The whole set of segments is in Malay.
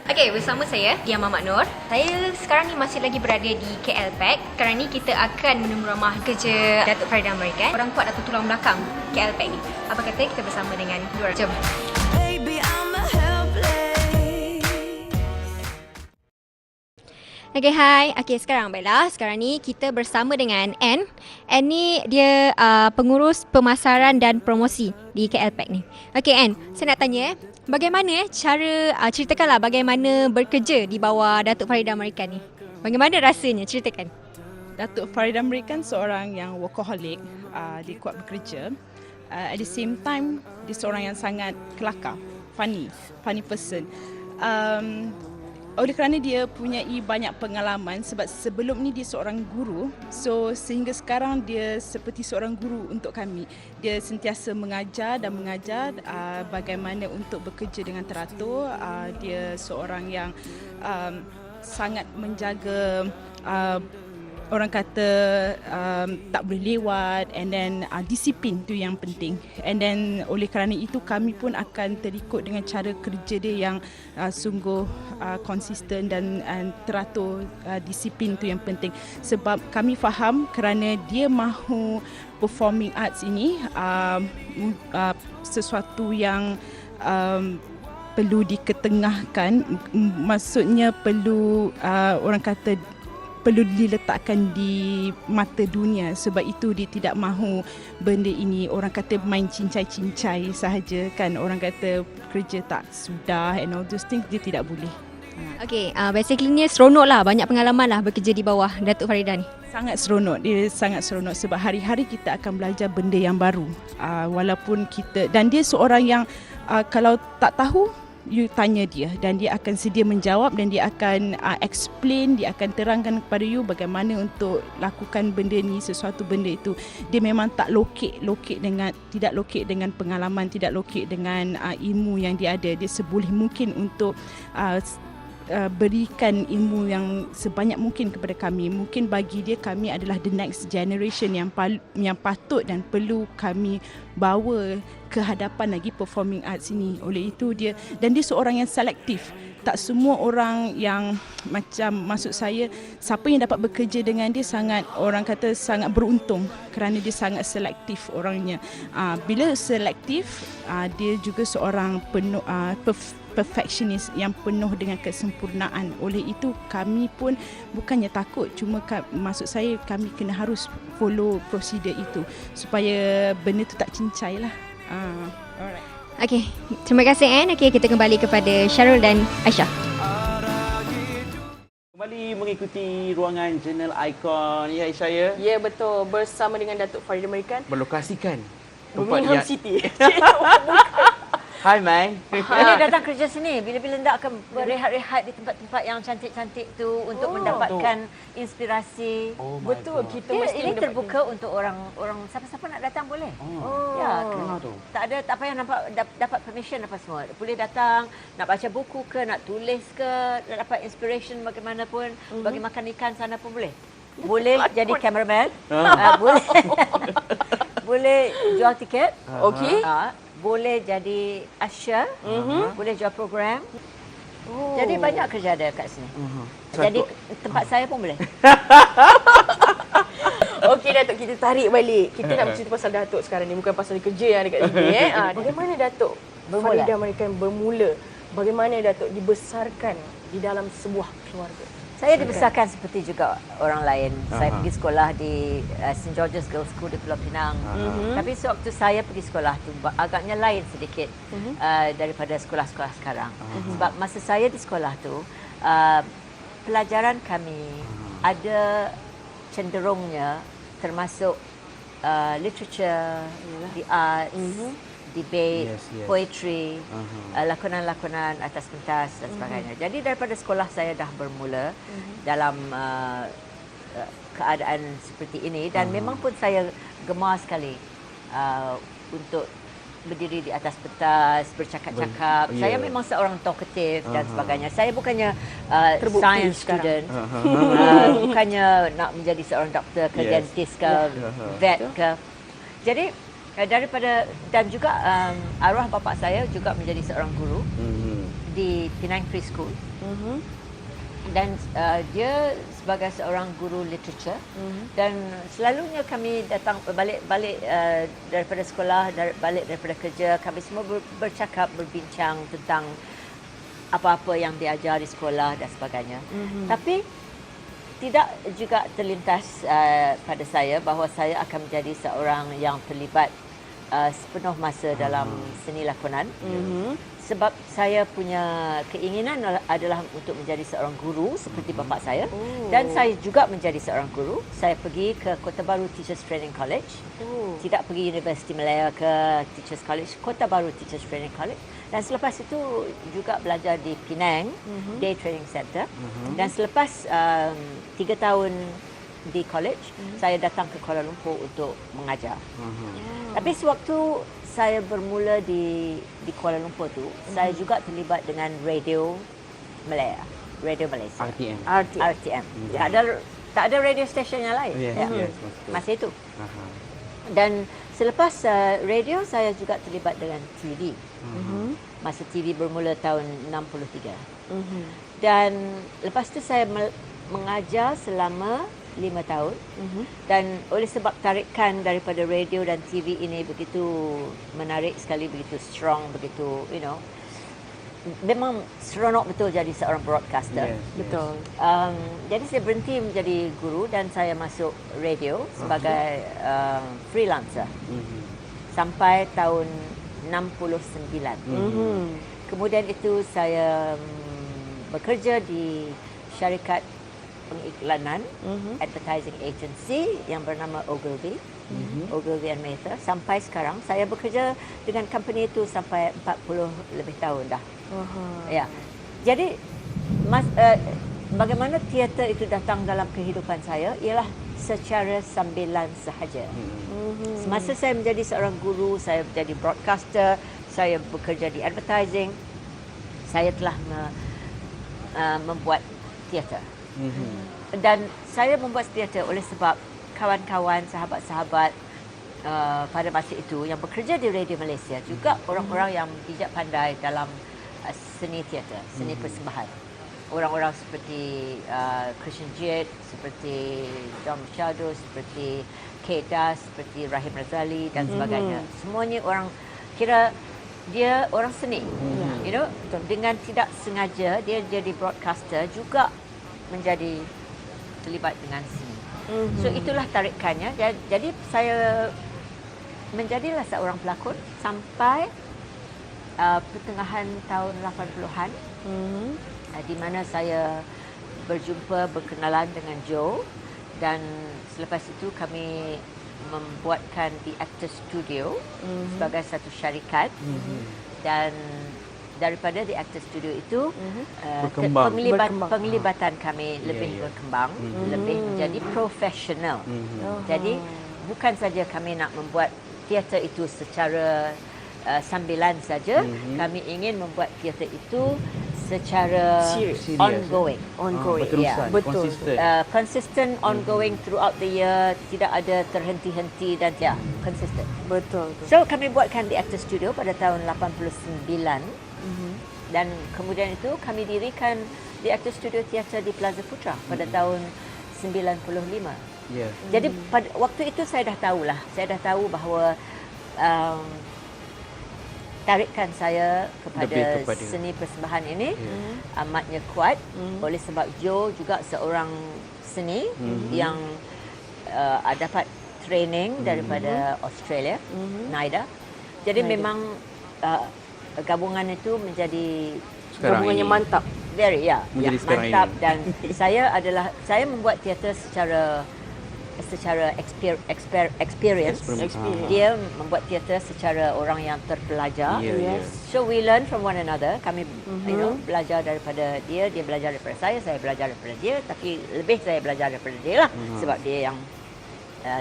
Okay, bersama saya Dian Mamat Nur. Saya sekarang ni masih lagi berada di KL Pack. Sekarang ni kita akan menemui rumah kerja Datuk Farida American, orang kuat atau tulang belakang KL Pack ni. Apa kata kita bersama dengan dua orang. Jom. Okay, hai. Okay, sekarang baiklah. Sekarang ni kita bersama dengan Anne. Anne ni dia pengurus pemasaran dan promosi di KL Pack ni. Okay, Anne. Saya nak tanya bagaimana cara, ceritakanlah bagaimana bekerja di bawah Datuk Farida American ni. Bagaimana rasanya? Ceritakan. Datuk Farida American seorang yang workaholic, dia kuat bekerja. At the same time, dia seorang yang sangat kelakar, funny person. Oleh kerana dia punyai banyak pengalaman sebab sebelum ni dia seorang guru, so sehingga sekarang dia seperti seorang guru untuk kami. Dia sentiasa mengajar bagaimana untuk bekerja dengan teratur. Dia seorang yang sangat menjaga orang kata tak boleh lewat, and then disiplin tu yang penting. And then oleh kerana itu kami pun akan terikut dengan cara kerja dia yang sungguh konsisten dan teratur. Disiplin tu yang penting sebab kami faham kerana dia mahu performing arts ini sesuatu yang perlu diketengahkan, maksudnya perlu orang kata perlu diletakkan di mata dunia. Sebab itu dia tidak mahu benda ini orang kata main cincai-cincai sahaja kan. Orang kata kerja tak sudah and all those things, dia tidak boleh. Okay, basically ni seronok lah. Banyak pengalaman lah bekerja di bawah Datuk Farida ni. Sangat seronok. Dia sangat seronok sebab hari-hari kita akan belajar benda yang baru. Walaupun kita, dan dia seorang yang kalau tak tahu, you tanya dia dan dia akan sedia menjawab, dan dia akan explain, dia akan terangkan kepada you bagaimana untuk lakukan benda ni, sesuatu benda itu. Dia memang tak tidak lokek dengan pengalaman, tidak lokek dengan ilmu yang dia ada. Dia seboleh mungkin untuk berikan ilmu yang sebanyak mungkin kepada kami. Mungkin bagi dia kami adalah the next generation yang patut dan perlu kami bawa ke hadapan lagi performing arts ini. Oleh itu dia seorang yang selektif. Tak semua orang yang macam, maksud saya, siapa yang dapat bekerja dengan dia sangat, orang kata sangat beruntung kerana dia sangat selektif orangnya. Bila selektif, dia juga seorang penuh perfectionist yang penuh dengan kesempurnaan. Oleh itu kami pun bukannya takut, cuma maksud saya kami kena harus follow prosedur itu supaya benda tu tak cincai lah. Alright. Okay, terima kasih Anne. Okay, kita kembali kepada Syarul dan Aisyah. Kembali mengikuti ruangan Jurnal Icon, ya Aisyah ya? Ya, betul. Bersama dengan Datuk Farida American. Berlokasikan Birmingham City. Hai Man. Bila datang kerja sini, bila-bila tak akan berehat-rehat di tempat-tempat yang cantik-cantik tu untuk mendapatkan inspirasi. Oh my Betul, God. kita Dia, mesti ini mendapat- terbuka untuk orang siapa-siapa nak datang boleh. Ya, Kenapa tu? tak payah dapat permission apa semua. Boleh datang, nak baca buku ke, nak tulis ke, nak dapat inspiration bagaimanapun, bagi makan ikan sana pun boleh. Boleh jadi cameraman, boleh boleh jual tiket. Okey. Boleh jadi usher, boleh jual program. Jadi banyak kerja ada kat sini. Jadi tempat saya pun boleh. Okey Datuk, kita tarik balik. Kita nak bercerita pasal Datuk sekarang ni, bukan pasal kerja yang ada kat sini. Bagaimana Datuk Bermula. Farida American bermula? Bagaimana Datuk dibesarkan di dalam sebuah keluarga? Saya dibesarkan seperti juga orang lain. Saya pergi sekolah di St. George's Girls School di Pulau Pinang. Tapi sewaktu saya pergi sekolah tu agaknya lain sedikit daripada sekolah-sekolah sekarang. Sebab masa saya di sekolah tu, pelajaran kami ada cenderungnya termasuk literature, the arts, debate, poetry, lakonan-lakonan atas pentas dan sebagainya. Jadi daripada sekolah saya dah bermula dalam keadaan seperti ini, dan memang pun saya gemar sekali untuk berdiri di atas pentas, bercakap-cakap. Saya memang seorang talkative dan sebagainya. Saya bukannya science student, bukannya nak menjadi seorang doktor ke dentist ke vet ke. Jadi daripada, dan juga arwah bapa saya juga menjadi seorang guru. di Penang Preschool. Dan dia sebagai seorang guru literature, dan selalunya kami datang balik daripada sekolah, balik daripada kerja, kami semua bercakap, berbincang tentang apa-apa yang diajar di sekolah dan sebagainya. Tapi tidak juga terlintas pada saya bahawa saya akan menjadi seorang yang terlibat sepenuh masa dalam seni lakonan. Sebab saya punya keinginan adalah untuk menjadi seorang guru seperti bapa saya. Dan saya juga menjadi seorang guru. Saya pergi ke Kota Baru Teachers Training College. Tidak pergi Universiti Malaya ke Teachers College, Kota Baru Teachers Training College. Dan selepas itu juga belajar di Penang Day Training Center. Dan selepas 3 tahun di college, saya datang ke Kuala Lumpur untuk mengajar. Tapi sewaktu saya bermula di Kuala Lumpur tu, saya juga terlibat dengan radio Malaya, Radio Malaysia. RTM. Tak ada radio station yang lain. Masa itu. Dan selepas radio, saya juga terlibat dengan TV. Masa TV bermula tahun 63. Dan lepas tu saya mengajar selama 5 tahun. Dan oleh sebab tarikan daripada radio dan TV ini begitu menarik sekali, begitu strong, begitu, memang seronok betul jadi seorang broadcaster. Betul. Jadi saya berhenti menjadi guru dan saya masuk radio sebagai freelancer sampai tahun 69. Kemudian itu saya bekerja di syarikat pengiklanan, advertising agency yang bernama Ogilvy, Ogilvy and Mather. Sampai sekarang saya bekerja dengan company itu sampai 40 lebih tahun dah. Ya. Jadi bagaimana teater itu datang dalam kehidupan saya ialah secara sambilan sahaja. Semasa saya menjadi seorang guru, saya menjadi broadcaster, saya bekerja di advertising, saya telah membuat teater. Dan saya membuat teater oleh sebab kawan-kawan, sahabat-sahabat pada masa itu yang bekerja di Radio Malaysia juga orang-orang yang bijak pandai dalam seni teater, seni persembahan. Orang-orang seperti Christian Jade, seperti John Machado, seperti Kate Das, seperti Rahim Razali dan sebagainya. Semuanya orang kira dia orang seni. Dengan tidak sengaja dia jadi broadcaster juga menjadi terlibat dengan seni. So itulah tarikannya. Jadi saya menjadilah seorang pelakon sampai pertengahan tahun 80-an, di mana saya berkenalan dengan Joe, dan selepas itu kami membuatkan The Actors Studio sebagai satu syarikat. Dan daripada The Actors Studio itu penglibatan kami lebih berkembang, lebih menjadi profesional. Jadi bukan saja kami nak membuat teater itu secara sambilan saja, kami ingin membuat teater itu secara ongoing. Berterusan, betul. Consistent, ongoing throughout the year, tidak ada terhenti-henti dan consistent. Betul. So kami buatkan The Actors Studio pada tahun 89. Dan kemudian itu kami dirikan The Actors Studio Theatre di Plaza Putra pada tahun 95. Jadi pada waktu itu saya dah tahu bahawa tarikan saya kepada seni persembahan ini amatnya kuat, oleh sebab Joe juga seorang seni yang dapat training daripada Australia, NIDA. Jadi memang gabungan itu menjadi gabungannya mantap. Mantap. Dan saya membuat teater secara experience. Dia membuat teater secara orang yang terpelajar. So we learn from one another. Kami belajar daripada dia belajar daripada saya belajar daripada dia, tapi lebih saya belajar daripada dia lah, sebab dia yang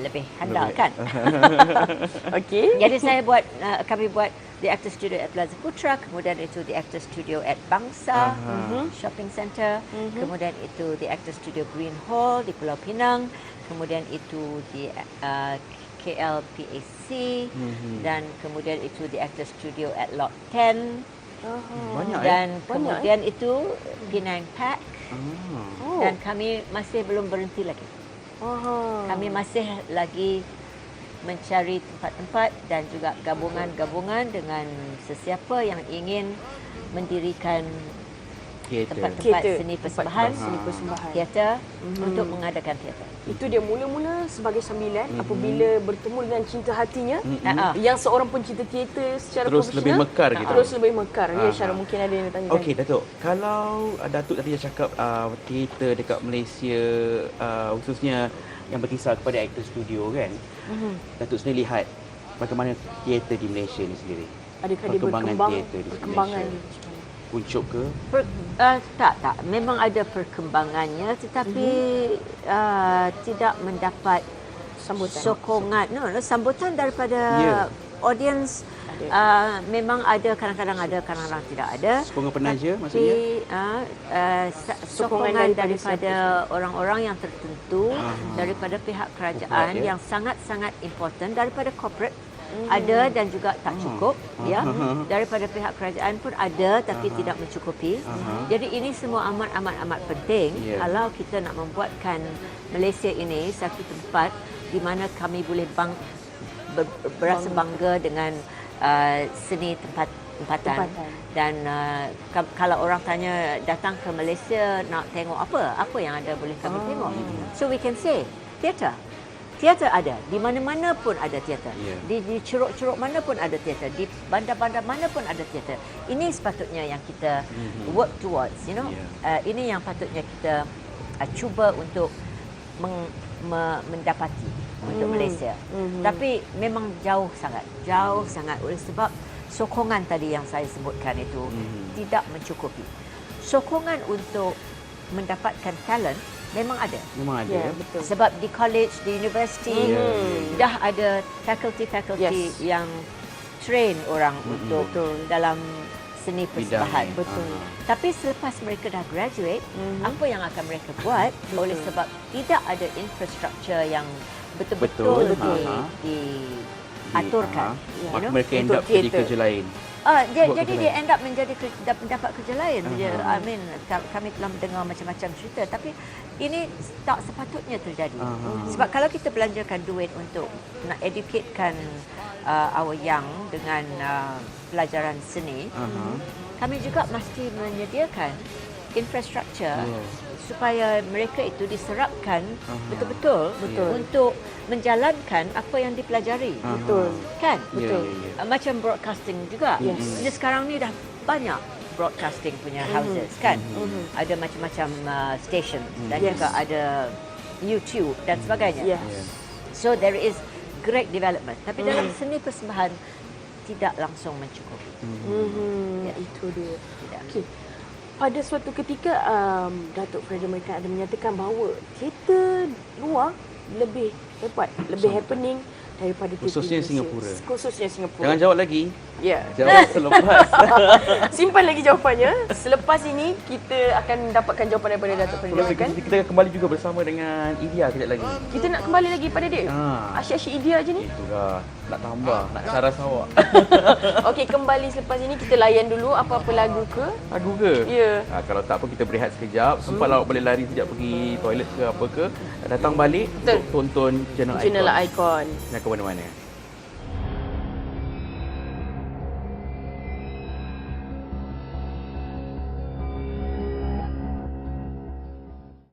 lebih handal kan. Jadi kami buat The Actors Studio at Plaza Putra, kemudian itu The Actors Studio at Bangsa Shopping Centre, kemudian itu The Actors Studio Green Hall di Pulau Pinang, kemudian itu di KLPAC, dan kemudian itu The Actors Studio at Lot 10, Banyak Dan Banyak, kemudian itu Penang Pack Ah. dan kami masih belum berhenti lagi. Kami masih lagi mencari tempat-tempat dan juga gabungan-gabungan dengan sesiapa yang ingin mendirikan tempat-tempat Teater. seni Tempat persembahan, seni persembahan. teater untuk mengadakan teater. Itu dia mula-mula sebagai sambilan apabila bertemu dengan cinta hatinya. Yang seorang pencinta teater secara Terus profesional. lebih mekar gitu. Terus lebih mekar. Ya, Ah, Syara ah. mungkin ada yang nak tanya. Okey Datuk, kalau Datuk tadi cakap teater dekat Malaysia khususnya yang berkisar kepada aktor studio kan. Datuk sendiri lihat bagaimana teater di Malaysia ni sendiri. Adakah dia Perkembangan berkembang? teater di Perkembangan Malaysia. dia macam mana? Puncuk ke? Tak. Memang ada perkembangannya tetapi tidak mendapat Sambutan. sokongan. Sambutan daripada Ya. audience memang ada, kadang-kadang ada, kadang-kadang tidak ada. Sokongan penaja maksudnya? Sokongan Sokongan daripada orang-orang yang tertentu, daripada pihak kerajaan Corporate, ya. yang sangat-sangat important, daripada corporate ada dan juga tak cukup, ya. Daripada pihak kerajaan pun ada tapi tidak mencukupi. Jadi ini semua amat penting Ya. kalau kita nak membuatkan Malaysia ini satu tempat di mana kami boleh berasa bangga dengan seni tempatan. Dan kalau orang tanya datang ke Malaysia nak tengok apa yang ada boleh kami tengok. So we can say teater. Teater ada, di mana-mana pun ada teater. Yeah. Di curug-curug mana pun ada teater, di bandar-bandar mana pun ada teater. Ini sepatutnya yang kita work towards, you know. Ini yang patutnya kita cuba untuk mendapati untuk Malaysia. Tapi memang jauh sangat oleh sebab sokongan tadi yang saya sebutkan itu tidak mencukupi. Sokongan untuk mendapatkan talent memang ada. Memang ada. Ya, betul. Sebab di college, di universiti dah ada faculty Yes. yang train orang untuk dalam seni persembahan. Bidang. Betul. Tapi selepas mereka dah graduate, apa yang akan mereka buat oleh sebab tidak ada infrastruktur yang betul-betul diaturkan. Maka you know, mereka end untuk up jadi teater. kerja lain. Jadi kerja dia lain. end up mendapat kerja lain. I mean, kami telah mendengar macam-macam cerita tapi ini tak sepatutnya terjadi. Sebab kalau kita belanjakan duit untuk nak educatekan our young dengan pelajaran seni, kami juga mesti menyediakan infrastruktur supaya mereka itu diserapkan betul-betul untuk menjalankan apa yang dipelajari. Betul. Kan? Betul. Macam broadcasting juga. Jadi sekarang ni dah banyak broadcasting punya houses kan. Ada macam-macam station dan juga ada YouTube dan sebagainya. Yes. So there is great development. Tapi dalam seni persembahan tidak langsung mencukupi. Ya, itu dia. Tidak. Okey. Pada suatu ketika Datuk Freddy mereka ada menyatakan bahawa teater luar lebih hebat, lebih happening daripada teater Khususnya Malaysia. Singapura. Khususnya Singapura. Jangan jawab lagi. Ya. Jawab selepas. Simpan lagi jawapannya. Selepas ini kita akan dapatkan jawapan daripada Datuk Freddy mereka. Kita akan kembali juga bersama dengan Ilya kejap lagi. Kita nak kembali lagi pada dia. Asyik-asyik idea aja ni. Itulah. Nak tambah. Nak saras awak. Okey, kembali selepas ini kita layan dulu apa-apa lagu ke. Lagu ke? Ya. Kalau tak apa kita berehat sekejap. Sempatlah awak boleh lari sekejap pergi toilet ke apa ke. Datang balik untuk tonton Channel Icon. Channel Icon. Jangan ke mana-mana.